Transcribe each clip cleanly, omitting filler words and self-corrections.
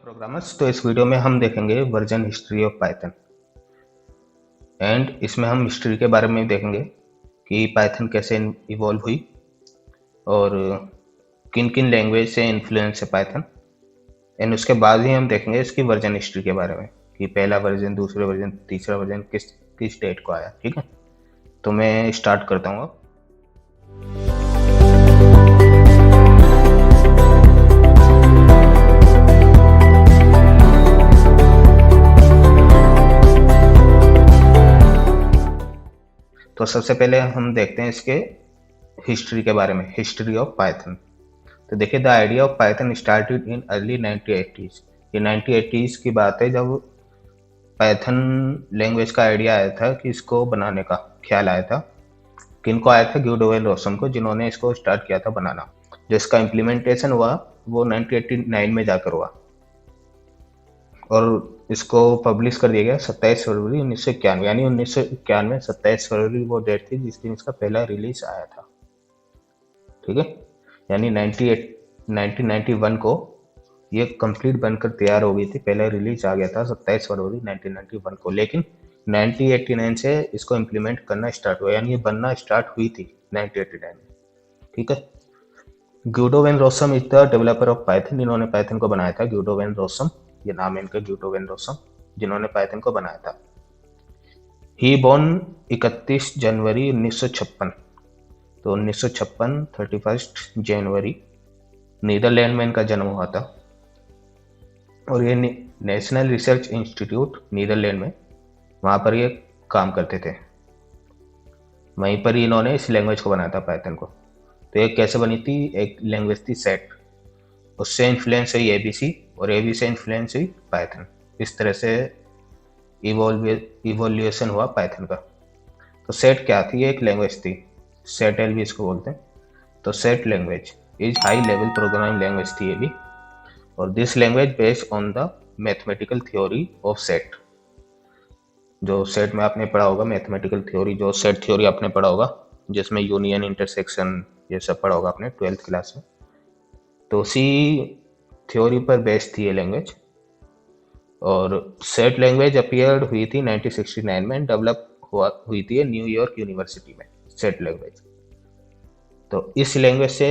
Programmers. तो इस video में हम देखेंगे version history of Python and इसमें हम हिस्ट्री के बारे में देखेंगे कि पाइथन कैसे इवॉल्व हुई और किन किन लैंग्वेज से इन्फ्लुएंस है पाइथन। एंड उसके बाद ही हम देखेंगे इसकी वर्जन हिस्ट्री के बारे में कि पहला वर्जन, दूसरा वर्जन, तीसरा वर्जन किस डेट को आया। ठीक है, तो मैं स्टार्ट करता हूँ अब। तो सबसे पहले हम देखते हैं इसके हिस्ट्री के बारे में, हिस्ट्री ऑफ पाइथन। तो देखिए, the idea of Python started in early 1980s। ये 1980s की बात है जब पाइथन लैंग्वेज का आइडिया आया था कि इसको बनाने का ख्याल आया था। किनको आया था? ग्यूडो एंड रोसम को, जिन्होंने इसको स्टार्ट किया था बनाना। जो इसका इम्प्लीमेंटेशन हुआ वो 1989 में जाकर हुआ और इसको पब्लिश कर दिया गया 27 फरवरी 1991। यानी 1991 27 फरवरी वो डेट थी जिस दिन इसका पहला रिलीज आया था। ठीक है, यानी 1991 को ये कंप्लीट बनकर तैयार हो गई थी। पहला रिलीज आ गया था 27 फरवरी 1991 को, लेकिन 1989 से इसको इम्प्लीमेंट करना स्टार्ट हुआ, यानी ये बनना स्टार्ट हुई थी 1989 में। ठीक है, Guido van Rossum is the developer of Python. इन्होंने पाइथन को बनाया था, ग्यूडो वेन रोसम, ये नाम है इनका, ग्यूडो वेन रोसम, जिन्होंने पाइथन को बनाया था। ही बॉर्न 31 जनवरी 1956। तो 1956 31 जनवरी नीदरलैंड में इनका जन्म हुआ था और ये नेशनल रिसर्च इंस्टीट्यूट नीदरलैंड में, वहाँ पर ये काम करते थे। वहीं पर ही इन्होंने इस लैंग्वेज को बनाया था, पाइथन को। तो ये कैसे बनी थी? एक लैंग्वेज थी सेट, उससे इन्फ्लुएंस हुई एबीसी और एबी से इन्फ्लुएंस हुई पाइथन। इस तरह से इवोल्यूशन हुआ पाइथन का। तो सेट क्या थी? एक लैंग्वेज थी, सेट एल भी इसको बोलते हैं। तो set language is high level programming language थी ये भी, और this language based on the mathematical theory of set. जो सेट में आपने पढ़ा होगा, मैथमेटिकल थ्योरी, जो सेट थ्योरी आपने पढ़ा होगा, जिसमें यूनियन, इंटरसेक्शन, ये सब पढ़ा होगा आपने 12th क्लास में। तो उसी थ्योरी पर बेस्ड थी ये लैंग्वेज। और सेट लैंग्वेज अपीयर्ड हुई थी 1969 में, डेवलप हुई थी न्यूयॉर्क यूनिवर्सिटी में, सेट लैंग्वेज। तो इस लैंग्वेज से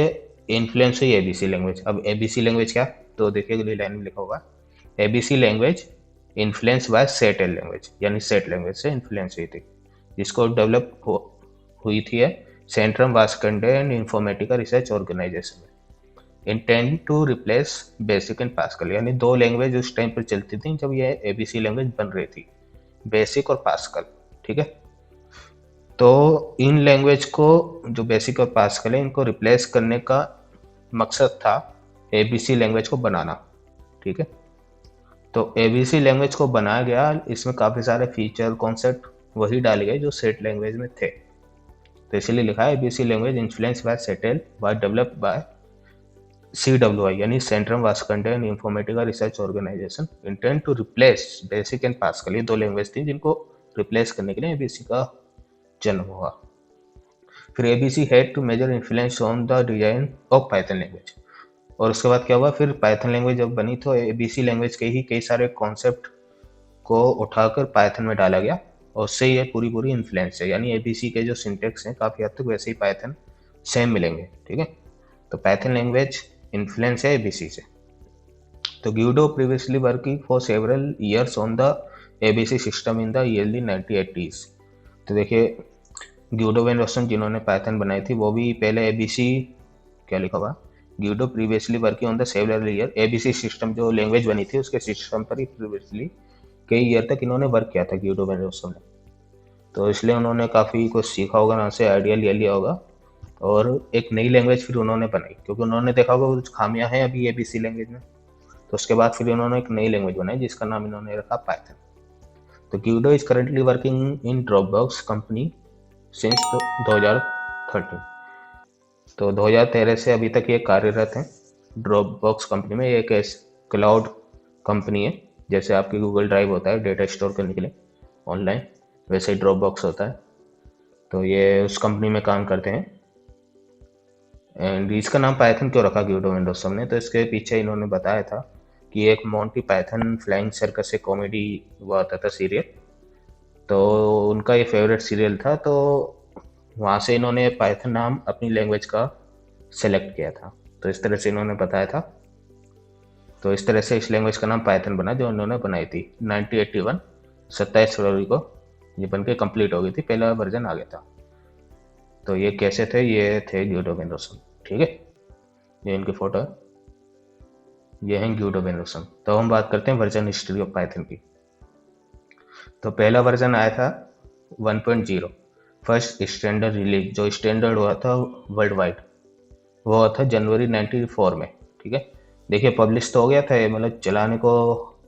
इन्फ्लुएंस हुई एबीसी लैंग्वेज। अब एबीसी लैंग्वेज क्या? तो देखिए अगली लाइन में लिखा होगा, ABC language influence by set L language, यानी सेट लैंग्वेज से इन्फ्लुएंस हुई थी, जिसको डेवलप हुई थी Centrum Wiskunde and Informatica research organisation में, intend to replace basic and Pascal. यानी दो लैंग्वेज उस टाइम पर चलती थी जब ये एबीसी लैंग्वेज बन रही थी, बेसिक और पास्कल। ठीक है, तो इन लैंग्वेज को, जो बेसिक और पास्कल है, इनको रिप्लेस करने का मकसद था एबीसी लैंग्वेज को बनाना। ठीक है, तो एबीसी लैंग्वेज को बनाया गया, इसमें काफ़ी सारे फीचर, कॉन्सेप्ट वही डाले गए जो सेट लैंग्वेज में थे। तो इसीलिए लिखा है ABC language influence by SETL was developed by CWI, यानी Centrum Wiskunde and Informatica research organisation, intend to replace basic and Pascal. ये दो लैंग्वेज थी जिनको रिप्लेस करने के लिए एबीसी का जन्म हुआ। फिर ABC had two major influence on the design of Python language. और उसके बाद क्या हुआ? फिर पाइथन लैंग्वेज जब बनी तो एबीसी लैंग्वेज के ही कई सारे कॉन्सेप्ट को उठाकर पाइथन में डाला गया और उससे ये पूरी इन्फ्लुएंस है। यानी एबीसी के जो सिंटेक्स हैं काफ़ी हद तक वैसे ही पाइथन सेम मिलेंगे। ठीक है, तो पाइथन लैंग्वेज इन्फ्लुएंस है एबीसी से। तो Guido previously working for several years on the ABC system in the early 1980s। तो देखिए, ग्यूडो वेन रोसन जिन्होंने पाइथन बनाई थी, वो भी पहले एबीसी, क्या लिखा हुआ, Guido previously working on the several year, ABC system जो लैंग्वेज बनी थी उसके सिस्टम पर ही प्रीवियसली कई ईयर तक इन्होंने वर्क किया था ग्यूडो वेन रोसन ने। तो इसलिए उन्होंने काफ़ी कुछ सीखा होगा, ना से आइडिया ले लिया होगा और एक नई लैंग्वेज फिर उन्होंने बनाई, क्योंकि उन्होंने देखा होगा कुछ खामियां हैं अभी एबीसी लैंग्वेज में। तो उसके बाद फिर उन्होंने एक नई लैंग्वेज बनाई जिसका नाम इन्होंने रखा पाइथन। तो Guido is currently working in Dropbox company since 2013। तो 2013 से अभी तक ये कार्यरत हैं ड्रॉपबॉक्स कंपनी में। ये एक क्लाउड कंपनी है, जैसे आपकी गूगल ड्राइव होता है डेटा स्टोर करने के लिए ऑनलाइन, वैसे ही ड्रॉपबॉक्स होता है। तो ये उस कंपनी में काम करते हैं। एंड इसका नाम पाइथन क्यों रखा ग्यूडो वेन रोसम ने? तो इसके पीछे इन्होंने बताया था कि एक मोंटी पाइथन फ्लाइंग सर्कस से कॉमेडी हुआ आता था सीरियल, तो उनका ये फेवरेट सीरियल था, तो वहाँ से इन्होंने पाइथन नाम अपनी लैंग्वेज का सेलेक्ट किया था। तो इस तरह से इन्होंने बताया था। तो इस तरह से इस लैंग्वेज का नाम पाइथन बना जो उन्होंने बनाई थी 1981 27 फरवरी को ये बन के कम्प्लीट हो गई थी, पहला वर्जन आ गया था। तो ये कैसे थे, ये थे ग्यूडो वेनरसन, ठीक है, ये इनकी फोटो है, ये हैं ग्यूडो वेनरसन। तो हम बात करते हैं वर्जन हिस्ट्री ऑफ पाइथन की। तो पहला वर्जन आया था 1.0, फर्स्ट स्टैंडर्ड रिलीज, जो स्टैंडर्ड हुआ था वर्ल्ड वाइड, वो हुआ था जनवरी 94 में, ठीक है। देखिए पब्लिश तो हो गया था ये, मतलब चलाने को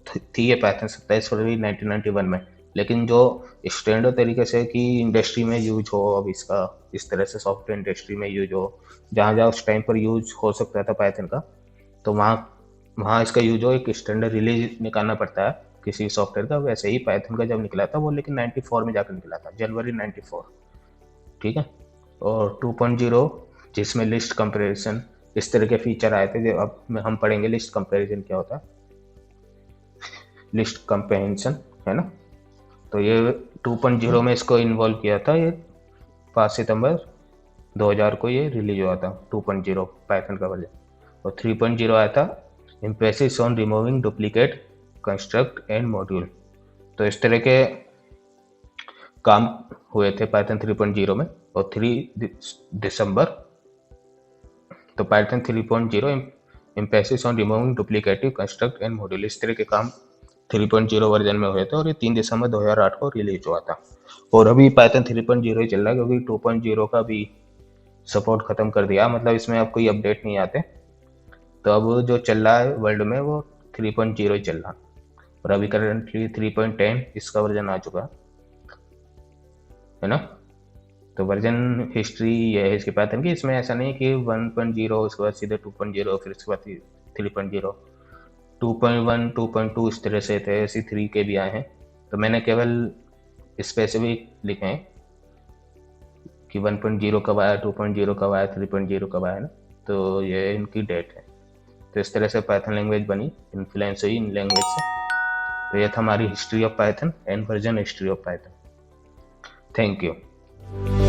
थी ये पाइथन 27 फरवरी 1991 में, लेकिन जो स्टैंडर्ड तरीके से कि इंडस्ट्री में यूज हो, अब इसका इस तरह से सॉफ्टवेयर इंडस्ट्री में यूज हो, जहाँ जहाँ उस टाइम पर यूज हो सकता था पाइथन का, तो वहाँ वहाँ इसका यूज हो, एक स्टैंडर्ड रिलीज निकालना पड़ता है किसी सॉफ्टवेयर का। वैसे ही पाइथन का जब निकला था वो, लेकिन 94 में जाकर निकला था, जनवरी 94, ठीक है। और 2.0 जिसमें लिस्ट कंपैरिजन इस तरह के फीचर आए थे, जो अब हम पढ़ेंगे लिस्ट कंपैरिजन क्या होता है, लिस्ट कंपैरिजन, है ना। तो ये 2.0 में इसको इन्वॉल्व किया था, ये 5 सितंबर 2000 को ये रिलीज हुआ था 2.0 पाइथन का वर्जन। और 3.0 आया था emphasis on removing duplicate construct and module. तो इस तरह के काम हुए थे पाइथन 3.0 में। और 3 दिसंबर, तो Python 3.0 emphasis on removing duplicative construct and module, इस तरह के काम 3.0 वर्जन में हुए थे, और ये 3 दिसंबर 2008 को रिलीज हुआ था। और अभी पाइथन 3.0 ही चल रहा है, क्योंकि 2.0 का भी सपोर्ट खत्म कर दिया, मतलब इसमें अब कोई अपडेट नहीं आते। तो अब जो चल रहा है वर्ल्ड में वो 3.0 ही चल रहा है। और अभी करंटली 3.10 इसका वर्जन आ चुका है ना। तो वर्जन हिस्ट्री ये है इसके पाइथन की। इसमें ऐसा नहीं कि 1.0 उसके बाद सीधे 2.0 फिर उसके बाद 3.0, 2.1 2.2 इस तरह से थे, ऐसे 3 के भी आए हैं। तो मैंने केवल स्पेसिफिक लिखे हैं कि 1.0 कब आया, 2.0 कब आया, 3.0 कब आया ना। तो ये इनकी डेट है। तो इस तरह से पाइथन लैंग्वेज बनी, इन्फ्लुएंस हुई इन लैंग्वेज से। तो ये था हमारी history of Python and version history of Python. Thank you.